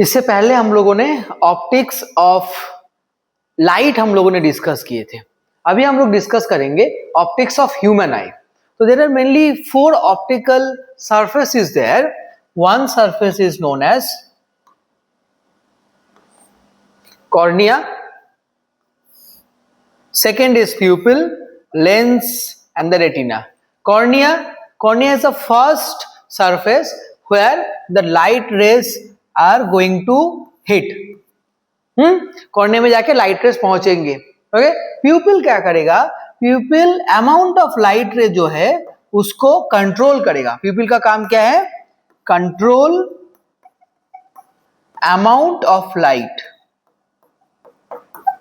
इससे पहले हम लोगों ने ऑप्टिक्स ऑफ लाइट हम लोगों ने डिस्कस किए थे। अभी हम लोग डिस्कस करेंगे ऑप्टिक्स ऑफ ह्यूमन आई। तो there are mainly 4 optical surfaces there. One surface is known as cornea, second is pupil, lens and the retina. Cornea is the first surface where the light rays are going to hit. Cornea में जाके light rays पहुंचेंगे। Okay, प्यूपिल क्या करेगा? प्यूपिल amount of light रे जो है उसको control करेगा। प्यूपिल का काम क्या है? Control amount of light,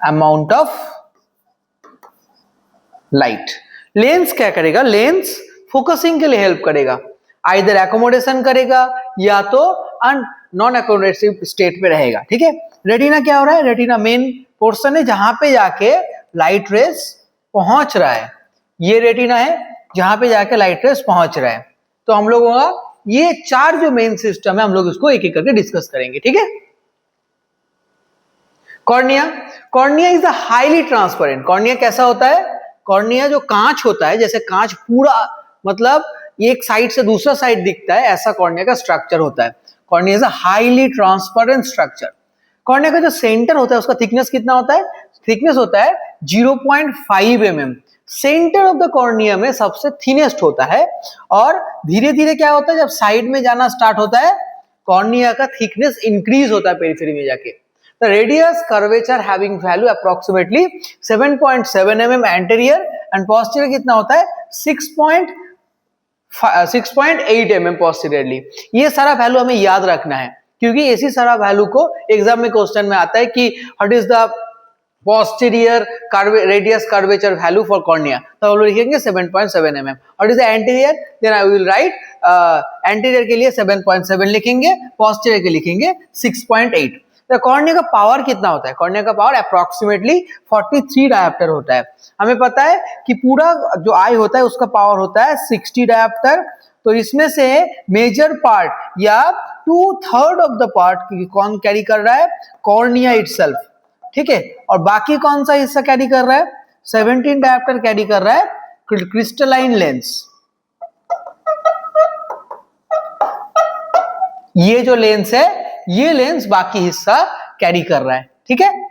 amount of light. Lens क्या करेगा? लेंस फोकसिंग के लिए हेल्प करेगा, आइदर एकोमोडेशन करेगा या तो नॉन एकोमोडेटिव स्टेट पे रहेगा। ठीक है। रेटिना क्या हो रहा है? रेटिना मेन पोर्शन है जहां पे जाके लाइट रेस पहुंच रहा है। ये रेटिना है जहां पे जाके लाइट रेस पहुंच रहा है। तो हम लोगों का ये 4 जो मेन सिस्टम है हम लोग इसको एक एक करके डिस्कस करेंगे। ठीक है। Cornea is a highly transparent. Cornea कैसा होता है? कॉर्निया जो कांच होता है, जैसे कांच पूरा मतलब एक साइड से दूसरा साइड दिखता है, ऐसा कॉर्निया का स्ट्रक्चर होता है। Cornea is a highly transparent structure. Cornea का जो सेंटर होता है उसका थिकनेस कितना होता है? थिकनेस होता है 0.5 mm। Centre of the cornea में सबसे थिनेस्ट होता है और धीरे धीरे क्या होता है, जब साइड में जाना स्टार्ट होता है कॉर्निया का थिकनेस इंक्रीज होता है पेरिफेरी में जाके। The radius curvature having value approximately 7.7 mm anterior and posterior कितना होता है? 6.8 mm पोस्टीरियरली। ये सारा वैल्यू हमें याद रखना है क्योंकि इसी सारा वैल्यू को एग्जाम में क्वेश्चन में आता है कि what is the posterior radius curvature value for cornea। तो हम लोग लिखेंगे 7.7 mm। और is anterior, then I will write anterior के लिए 7.7 लिखेंगे, पोस्टीरियर के लिखेंगे 6.8। तो कॉर्निया का पावर कितना होता है? कॉर्निया का पावर अप्रोक्सीमेटली 43 डायोप्टर होता है। हमें पता है कि पूरा जो आई होता है उसका पावर होता है 60 डायोप्टर। तो इसमें से मेजर पार्ट या 2/3 ऑफ द पार्ट कौन कैरी कर रहा है? Cornea itself. ठीक है। और बाकी कौन सा हिस्सा कैरी कर रहा है? 17 डायोप्टर कैरी कर रहा है क्रिस्टलाइन लेंस। ये जो लेंस है, ये लेंस बाकी हिस्सा कैरी कर रहा है। ठीक है।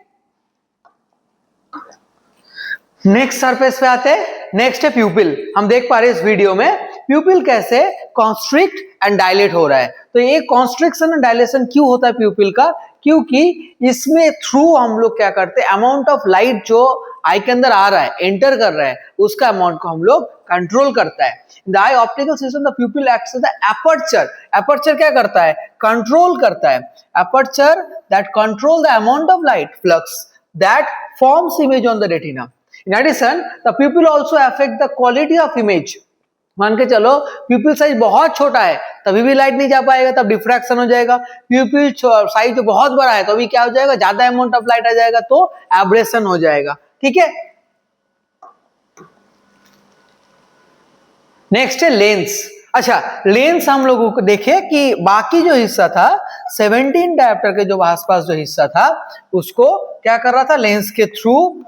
नेक्स्ट सरफेस पे आते हैं। नेक्स्ट है प्यूपिल। हम देख पा रहे हैं इस वीडियो में प्यूपिल कैसे कॉन्स्ट्रिक्ट एंड डायलेट हो रहा है। तो ये कॉन्स्ट्रिक्शन एंड डायलेशन क्यों होता है प्यूपिल का? क्योंकि इसमें थ्रू हम लोग क्या करते हैं, अमाउंट ऑफ लाइट जो आई के अंदर आ रहा है, एंटर कर रहा है, उसका अमाउंट को हम लोग कंट्रोल करता है। In the eye optical system the pupil acts as the aperture. Aperture क्या करता है? कंट्रोल करता है। Aperture that control the amount of light flux that forms image on the retina. In addition, the pupil also affect the quality of image। मान के चलो प्यूपिल size बहुत छोटा है तभी भी लाइट नहीं जा पाएगा, तब डिफ्रैक्शन हो जाएगा। प्यूपिल साइज जो बहुत बड़ा है तो अभी क्या हो जाएगा? ज्यादा अमाउंट ऑफ लाइट आ जाएगा तो एब्रेशन हो जाएगा। ठीक है। नेक्स्ट है लेंस। अच्छा, लेंस हम लोगों को देखे कि बाकी जो हिस्सा था 17 डायोप्टर के जो आसपास जो हिस्सा था उसको क्या कर रहा था? लेंस के थ्रू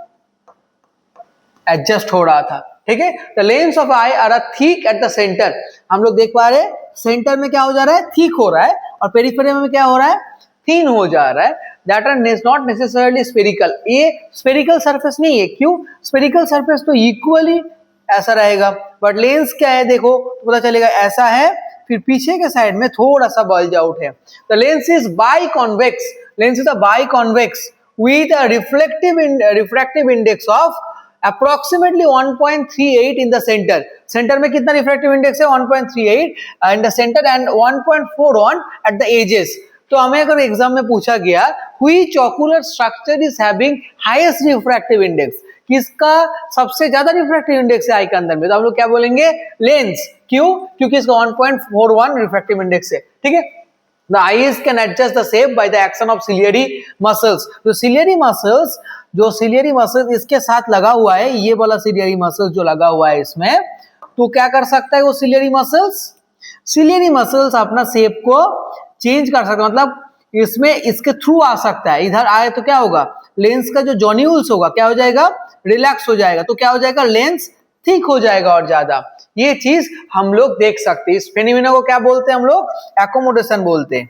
एडजस्ट हो रहा था। ठीक है। The lens of I R thick at the centre. हम लोग देख पा रहे हैं सेंटर में क्या हो जा रहा है? थिक हो रहा है और पेरिफेरी में क्या हो रहा है? थिन हो जा रहा है। That are not necessarily spherical. ये स्फेरिकल सरफेस नहीं है। क्यों? स्फेरिकल सरफेस तो इक्वली ऐसा रहेगा, बट लेंस क्या है देखो तो पता चलेगा ऐसा है, फिर पीछे के साइड में थोड़ा सा बल्ज आउट है। The lens is biconvex. Lens is a biconvex with a refractive index of approximately 1.38 in the center। Centre में कितना रिफ्रैक्टिव इंडेक्स है? 1.38 in the center and 1.41 at the edges। तो हमें अगर एग्जाम में पूछा गया which ocular structure is having highest refractive index, किसका सबसे ज्यादा रिफ्रैक्टिव इंडेक्स है आई के अंदर में, तो हम लोग क्या बोलेंगे? लेंस। क्यों? क्योंकि इसका 1.41 रिफ्रैक्टिव इंडेक्स है। ठीक है। The eyes can adjust the shape by the action of ciliary muscles। तो ciliary muscles इसके साथ लगा हुआ है, ये वाला ciliary muscles जो लगा हुआ है इसमें, तो क्या कर सकता है वो ciliary muscles? ciliary muscles अपना शेप को चेंज कर सकता है। मतलब इसमें इसके थ्रू आ सकता है, इधर आए तो क्या होगा, लेंस का जो जॉन्यूल्स होगा क्या हो जाएगा, रिलैक्स हो जाएगा, तो क्या हो जाएगा, लेंस थिक हो जाएगा और ज्यादा। ये चीज हम लोग देख सकते हैं। इस फेनोमेना को क्या बोलते हैं हम लोग, एकोमोडेशन बोलते हैं,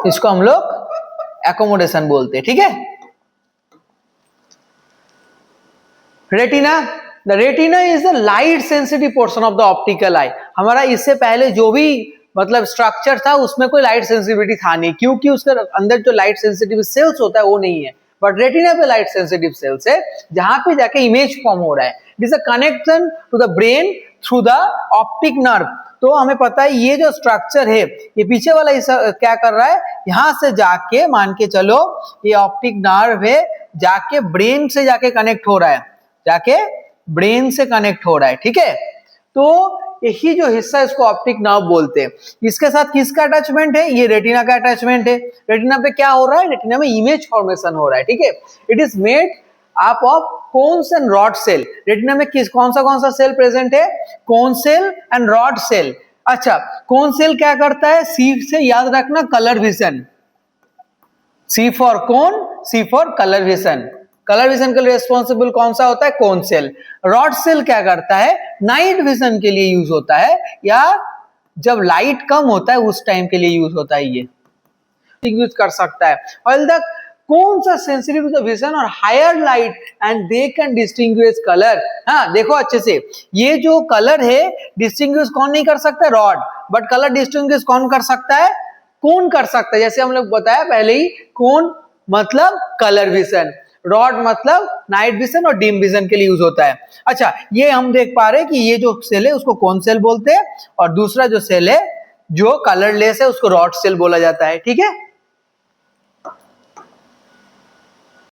इसको हम लोग एकोमोडेशन बोलते हैं, ठीक है। Retina, the retina is the light sensitive portion of the optical eye. हमारा इससे पहले जो भी मतलब स्ट्रक्चर था उसमें कोई लाइट सेंसिटिविटी था नहीं, क्योंकि उसके अंदर जो लाइट सेंसिटिव सेल्स होता है वो नहीं है, बट रेटिना पे लाइट सेंसिटिव सेल्स है, जहां पे जाके इमेज फॉर्म हो रहा है। It is a connection to the brain through the optic nerve. तो हमें पता है ये जो स्ट्रक्चर है, ये पीछे वाला क्या कर रहा है, यहां से जाके मान के चलो ये ऑप्टिक नर्व है, जाके ब्रेन से जाके कनेक्ट हो रहा है, जाके ब्रेन से कनेक्ट हो रहा है, ठीक है। तो यही जो हिस्सा है इसको ऑप्टिक नर्व बोलते हैं। इसके साथ किसका अटैचमेंट है, ये रेटिना का अटैचमेंट है। रेटिना पे क्या हो रहा है, रेटिना में इमेज फॉर्मेशन हो रहा है, ठीक है। It is made up of cones and rod cell. Retina में कौन सा सेल प्रेजेंट है, cone cell and rod cell. अच्छा, कोन सेल क्या करता है, सी से याद रखना, colour vision, C for cone, C for colour vision. Colour vision के लिए रिस्पॉन्सिबल कौन सा होता है, कोन सेल। रॉड सेल क्या करता है, नाइट विजन के लिए यूज होता है, या जब लाइट कम होता है उस टाइम के लिए यूज होता है, ये यूज कर सकता है। ऑल द कौन सा सेंसिटिव टू द विजन और higher light and they can distinguish colour. हाँ देखो अच्छे से, ये जो कलर है डिस्टिंग्विश कौन नहीं कर सकता, रॉड, बट कलर डिस्टिंग्विश कौन कर सकता है, कौन कर सकता है। जैसे हम लोग बताया पहले ही, कौन मतलब कलर विजन, रॉड मतलब नाइट विजन और डीम विजन के लिए यूज होता है। अच्छा, ये हम देख पा रहे हैं कि ये जो सेल है उसको कौन सेल बोलते हैं, और दूसरा जो सेल है जो कलरलेस है उसको रॉड सेल बोला जाता है, ठीक है।